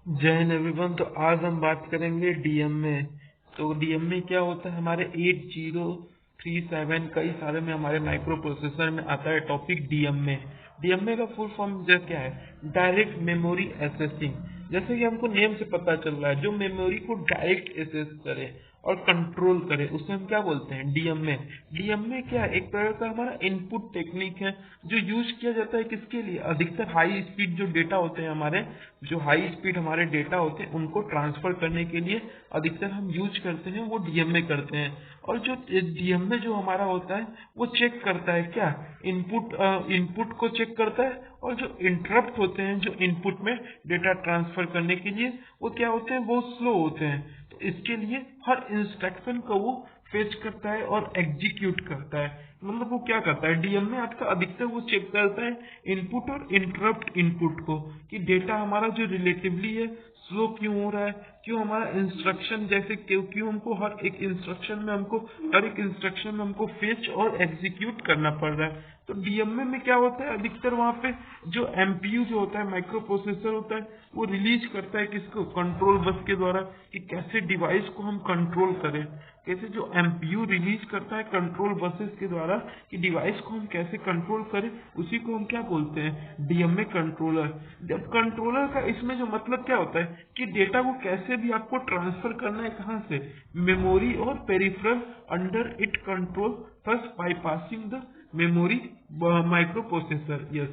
जय हिंद एवरीवन। तो आज हम बात करेंगे डीएमए। तो डीएमए क्या होता है? हमारे 8037 कई सारे में हमारे माइक्रो प्रोसेसर में आता है टॉपिक डीएमए। डीएमए का फुल फॉर्म क्या है? Direct memory assessing. जैसे कि हमको नेम से पता चल रहा है, जो मेमोरी को डायरेक्ट एसेस करे और कंट्रोल करे उसे हम क्या बोलते हैं? डीएमए। डीएमए क्या है? एक तरह का हमारा इनपुट टेक्निक है जो यूज किया जाता है किसके लिए? अधिकतर हाई स्पीड जो डेटा होते हैं हमारे, जो हाई स्पीड हमारे डेटा होते हैं उनको ट्रांसफर करने के लिए अधिकतर हम यूज करते हैं, वो डीएमए करते हैं। और जो डीएमए जो हमारा होता है वो चेक करता है क्या? इनपुट को चेक करता है, और जो इंटरप्ट होते हैं जो इनपुट में डेटा ट्रांसफर करने के लिए, वो क्या होते हैं? वो स्लो होते हैं। तो इसके लिए हर इंस्ट्रक्शन को वो फेच करता है और एग्जीक्यूट करता है। मतलब वो क्या करता है? डीएमए आपका अधिकतर वो चेक करता है इनपुट और इंटरप्ट इनपुट को, कि डेटा हमारा जो रिलेटिवली है स्लो क्यों हो रहा है, क्यों हमारा इंस्ट्रक्शन जैसे क्यों हमको हर एक इंस्ट्रक्शन में हमको फेच और एग्जीक्यूट करना पड़ रहा है। तो डीएमए में क्या होता है? अधिकतर वहाँ पे जो एमपीयू जो होता है, माइक्रो प्रोसेसर होता है, वो रिलीज करता है किसको? कंट्रोल बस के द्वारा, कि कैसे डिवाइस को हम कंट्रोल करें। कैसे जो एमपीयू रिलीज करता है कंट्रोल बसेस के द्वारा कि डिवाइस को हम कैसे कंट्रोल करें, उसी को हम क्या बोलते हैं? DMA controller. जब कंट्रोलर का इसमें जो मतलब क्या होता है कि डेटा को कैसे भी आपको ट्रांसफर करना है, कहाँ से? मेमोरी और peripheral under it control, thus bypassing the memory microprocessor. Yes,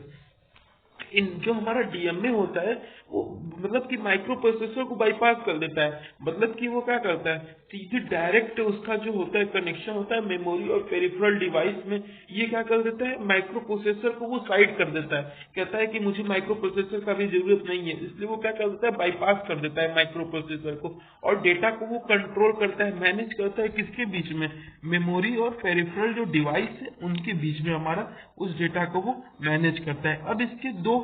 इन जो हमारा डीएमए होता है वो मतलब कि माइक्रो प्रोसेसर को बाईपास कर देता है। मतलब कि वो क्या करता है? सीधे डायरेक्ट उसका जो होता है कनेक्शन होता है मेमोरी और पेरिफेरल डिवाइस में, ये क्या कर देता है? माइक्रो प्रोसेसर को वो साइड कर देता है। कहता है कि मुझे माइक्रो प्रोसेसर का भी जरूरत नहीं है, इसलिए वो क्या कर देता है? बाईपास कर देता है माइक्रो प्रोसेसर को, और डेटा को वो कंट्रोल करता है, मैनेज करता है किसके बीच में? मेमोरी और पेरिफेरल जो डिवाइस है उनके बीच में हमारा उस डेटा को वो मैनेज करता है। अब इसके दो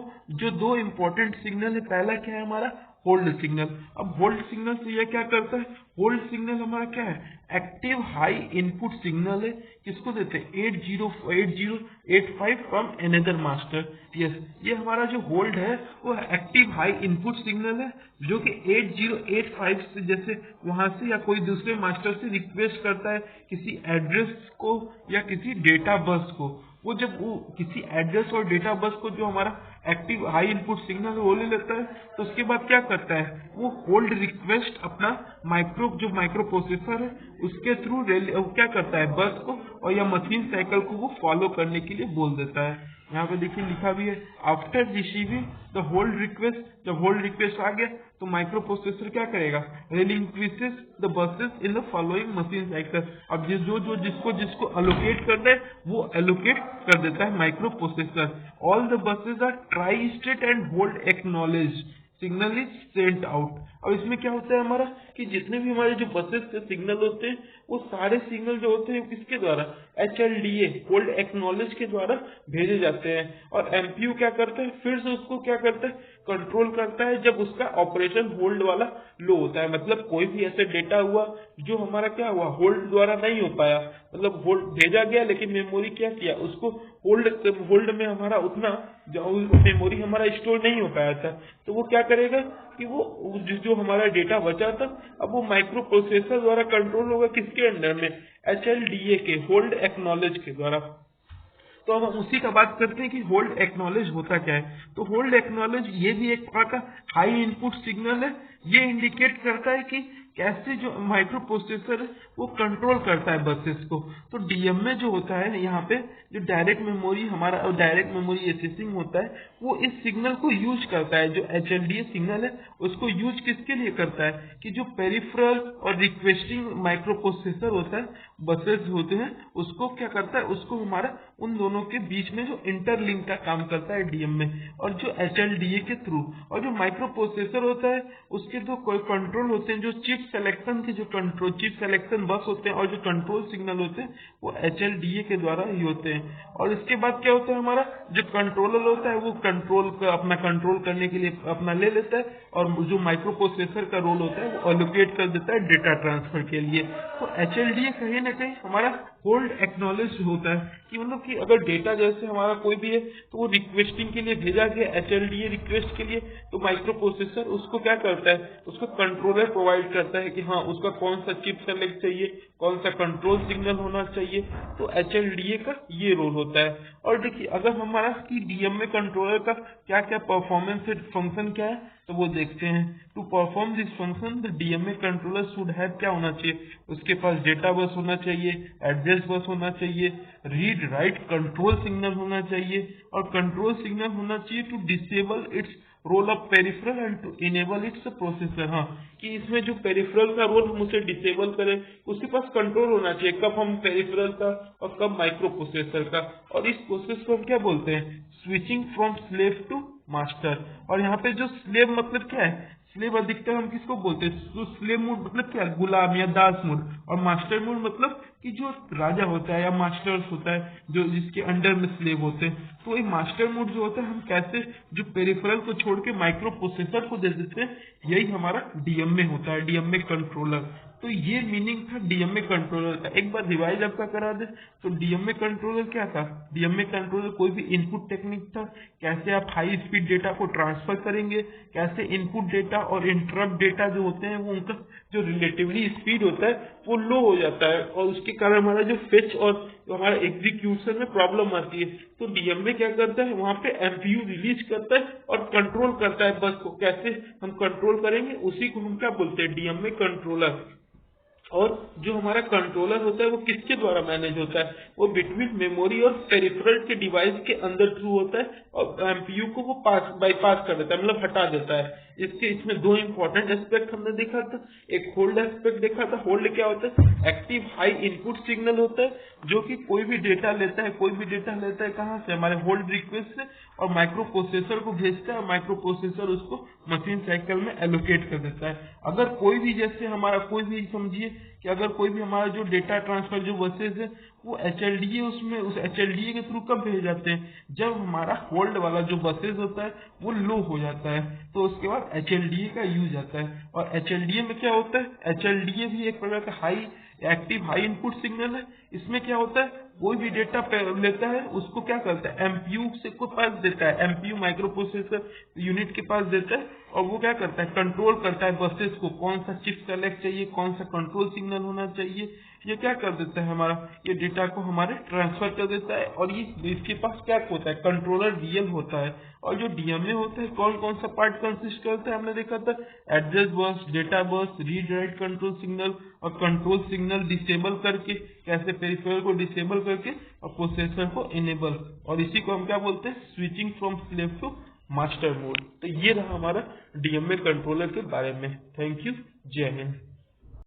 इंपॉर्टेंट सिग्नल है। पहला क्या है हमारा? Hold signal. अब होल्ड सिग्नल से यह क्या करता है? होल्ड सिग्नल हमारा क्या है? एक्टिव हाई इनपुट सिग्नल है। किसको देते हैं? 8085 फ्रॉम अनदर मास्टर। यस, ये हमारा जो होल्ड है वो एक्टिव हाई इनपुट सिग्नल है, जो कि 8085 से, जैसे वहां से या कोई दूसरे मास्टर से रिक्वेस्ट करता है किसी एड्रेस को या किसी डेटा बस को। वो जब वो किसी एड्रेस और डेटा बस को, जो हमारा एक्टिव हाई इनपुट सिग्नल वो ले लेता है, तो उसके बाद क्या करता है? वो होल्ड रिक्वेस्ट अपना जो माइक्रो प्रोसेसर है उसके थ्रू क्या करता है? बस को और या मशीन साइकिल को वो फॉलो करने के लिए बोल देता है। यहाँ पे देखिए लिखा भी है, after receiving the hold request. जब होल्ड रिक्वेस्ट आ गया तो माइक्रो प्रोसेसर क्या करेगा? Relinquishes the buses in the following machine cycle. अब जिसको जिसको एलोकेट करना है वो एलोकेट कर देता है microprocessor. All the buses are tri state and hold acknowledge, signal is sent out. अब इसमें क्या होता है हमारा कि जितने भी हमारे जो बसेस के सिग्नल होते हैं वो सारे सिग्नल जो होते हैं किसके द्वारा? एचएलडीए, होल्ड एक्नॉलेज के द्वारा भेजे जाते हैं। और एमपीयू क्या करता है? फिर से उसको क्या करता है? कंट्रोल करता है जब उसका ऑपरेशन होल्ड वाला लो होता है। मतलब कोई भी ऐसे डेटा हुआ जो हमारा क्या हुआ? होल्ड द्वारा नहीं हो पाया, मतलब होल्ड भेजा गया लेकिन मेमोरी क्या किया? उसको होल्ड में हमारा उतना मेमोरी हमारा स्टोर नहीं हो पाया था, तो वो क्या करेगा कि वो जो हमारा डेटा बचा था अब वो माइक्रो प्रोसेसर द्वारा कंट्रोल होगा। किसके अंडर में? एचएलडीए के, होल्ड एक्नॉलेज के द्वारा। तो अब हम उसी का बात करते हैं कि होल्ड एक्नॉलेज होता क्या है। तो होल्ड एक्नॉलेज ये भी एक प्रकार का हाई इनपुट सिग्नल है। ये इंडिकेट करता है कि कैसे जो माइक्रो प्रोसेसर है वो कंट्रोल करता है बसेस को। तो डीएमए जो होता है यहाँ पे, जो डायरेक्ट मेमोरी एसेसिंग होता है, वो इस सिग्नल को यूज करता है। जो एचएलडीए सिग्नल है उसको यूज किसके लिए करता है? कि जो पेरिफेरल और रिक्वेस्टिंग माइक्रो प्रोसेसर होता है, बसेस होते हैं, उसको क्या करता है? उसको हमारा उन दोनों के बीच में जो इंटरलिंक का काम करता है डीएमए, और जो एचएलडीए के थ्रू। और जो माइक्रो प्रोसेसर होता है उसके दो कोई कंट्रोल होते हैं जो चिप्स चिप सिलेक्शन के जो कंट्रोल चिप सिलेक्शन बस होते हैं और जो कंट्रोल सिग्नल होते हैं वो HLDA के द्वारा ही होते हैं। और इसके बाद क्या होता है, हमारा जो कंट्रोलर होता है वो कंट्रोल का अपना कंट्रोल करने के लिए अपना ले लेता है, और जो माइक्रो प्रोसेसर का रोल होता है वो एलोकेट कर देता है डेटा ट्रांसफर के लिए। तो HLDA कहीं ना कहीं हमारा होल्ड एक्नॉलेज होता है कि मतलब कि अगर डेटा जैसे हमारा कोई भी है तो वो रिक्वेस्टिंग के लिए भेजा गया HLDA रिक्वेस्ट के लिए, तो माइक्रो प्रोसेसर उसको क्या करता है, उसको कंट्रोलर प्रोवाइड करता है कि हाँ उसका कौन सा चिप सेलेक्ट चाहिए, कौन सा कंट्रोल सिग्नल होना चाहिए। तो HLDA का ये रोल होता है। और देखिए अगर हमारा कि DMA कंट्रोलर का क्या क्या परफॉर्मेंस फंक्शन क्या है तो वो देखते हैं। To perform this function the DMA controller should have क्या होना चाहिए, उसके पास डेटा बस होना चाहिए, एड्रेस बस होना चाहिए, रीड राइट कंट्रोल सिग्नल होना चाहिए, और कंट्रोल सिग्नल होना चाहिए to disable its role of peripheral and to enable its processor. हाँ, कि इसमें जो पेरिफेरल का रोल हम उसे डिसेबल करें, उसके पास कंट्रोल होना चाहिए कब हम पेरिफेरल का और कब माइक्रो प्रोसेसर का। और इस प्रोसेस को हम क्या बोलते हैं, switching from slave to master. और यहाँ पे जो स्लेव मतलब क्या है, स्लेव अधिकतर हम किसको बोलते हैं, तो स्लेव मोड मतलब क्या, गुलाम या दास मोड। और मास्टर मोड मतलब कि जो राजा होता है या मास्टर्स होता है जो जिसके अंडर में स्लेव होते हैं। तो ये मास्टर मोड जो होता है हम कैसे जो पेरिफेरल को छोड़ के माइक्रो प्रोसेसर को दे देते हैं, यही हमारा DMA होता है, DMA कंट्रोलर। तो ये मीनिंग था DMA कंट्रोलर का। एक बार रिवाइज आपका करा दे तो DMA कंट्रोलर क्या था, DMA कंट्रोलर कोई भी इनपुट टेक्निक था, कैसे आप हाई स्पीड डेटा को ट्रांसफर करेंगे, कैसे इनपुट डेटा और इंटरप्ट डेटा जो होते हैं वो उनका जो रिलेटिवली स्पीड होता है वो लो हो जाता है, और उसके कारण हमारा जो फेच और हमारा एग्जीक्यूशन में प्रॉब्लम आती है। तो DMA क्या करता है, वहां पे MPU रिलीज करता है और कंट्रोल करता है बस को, कैसे हम कंट्रोल करेंगे उसी को हम क्या बोलते हैं, DMA कंट्रोलर। और जो हमारा कंट्रोलर होता है वो किसके द्वारा मैनेज होता है, वो बिटवीन मेमोरी और पेरिफेरल के डिवाइस के अंदर थ्रू होता है, और एमपीयू को वो बाईपास कर देता है, मतलब हटा देता है। इसमें दो इंपॉर्टेंट एस्पेक्ट हमने देखा था, एक होल्ड एस्पेक्ट देखा था। होल्ड क्या होता है, एक्टिव हाई इनपुट सिग्नल होता है जो कि कोई भी डेटा लेता है कहाँ से, हमारे होल्ड रिक्वेस्ट से, और माइक्रो प्रोसेसर को भेजता है, और माइक्रो प्रोसेसर उसको मशीन साइकिल में एलोकेट कर देता है। अगर कोई भी जैसे हमारा कोई भी समझिए कि अगर कोई भी हमारा जो डेटा ट्रांसफर जो बसेज है वो HLDA उसमें उस HLDA के थ्रू कब भेजे जाते हैं, जब हमारा होल्ड वाला जो बसेज होता है वो लो हो जाता है, तो उसके बाद HLDA का यूज आता है। और HLDA में क्या होता है, HLDA भी एक प्रकार का high active high input signal है। इसमें क्या होता है, कोई भी डेटा लेता है उसको क्या करता है, एमपीयू से को पास देता है, एमपीयू माइक्रो प्रोसेसर यूनिट के पास देता है, और वो क्या करता है, कंट्रोल करता है बसेस को, कौन सा चिप सेलेक्ट चाहिए, कौन सा कंट्रोल सिग्नल होना चाहिए, ये क्या कर देता है हमारा, ये डेटा को हमारे ट्रांसफर कर देता है। और ये इसके पास क्या होता है, कंट्रोलर रियल होता है। और जो DMA होता है कौन कौन सा पार्ट कंसिस्ट करता है, हमने देखा था address bus, data bus, read write control signal, और कंट्रोल सिग्नल डिसेबल करके कैसे पेरिफेरल को डिसेबल करके और प्रोसेसर को इनेबल, और इसी को हम क्या बोलते हैं, switching from slave to master mode. तो ये रहा हमारा DMA कंट्रोलर के बारे में। थैंक यू, जय हिंद।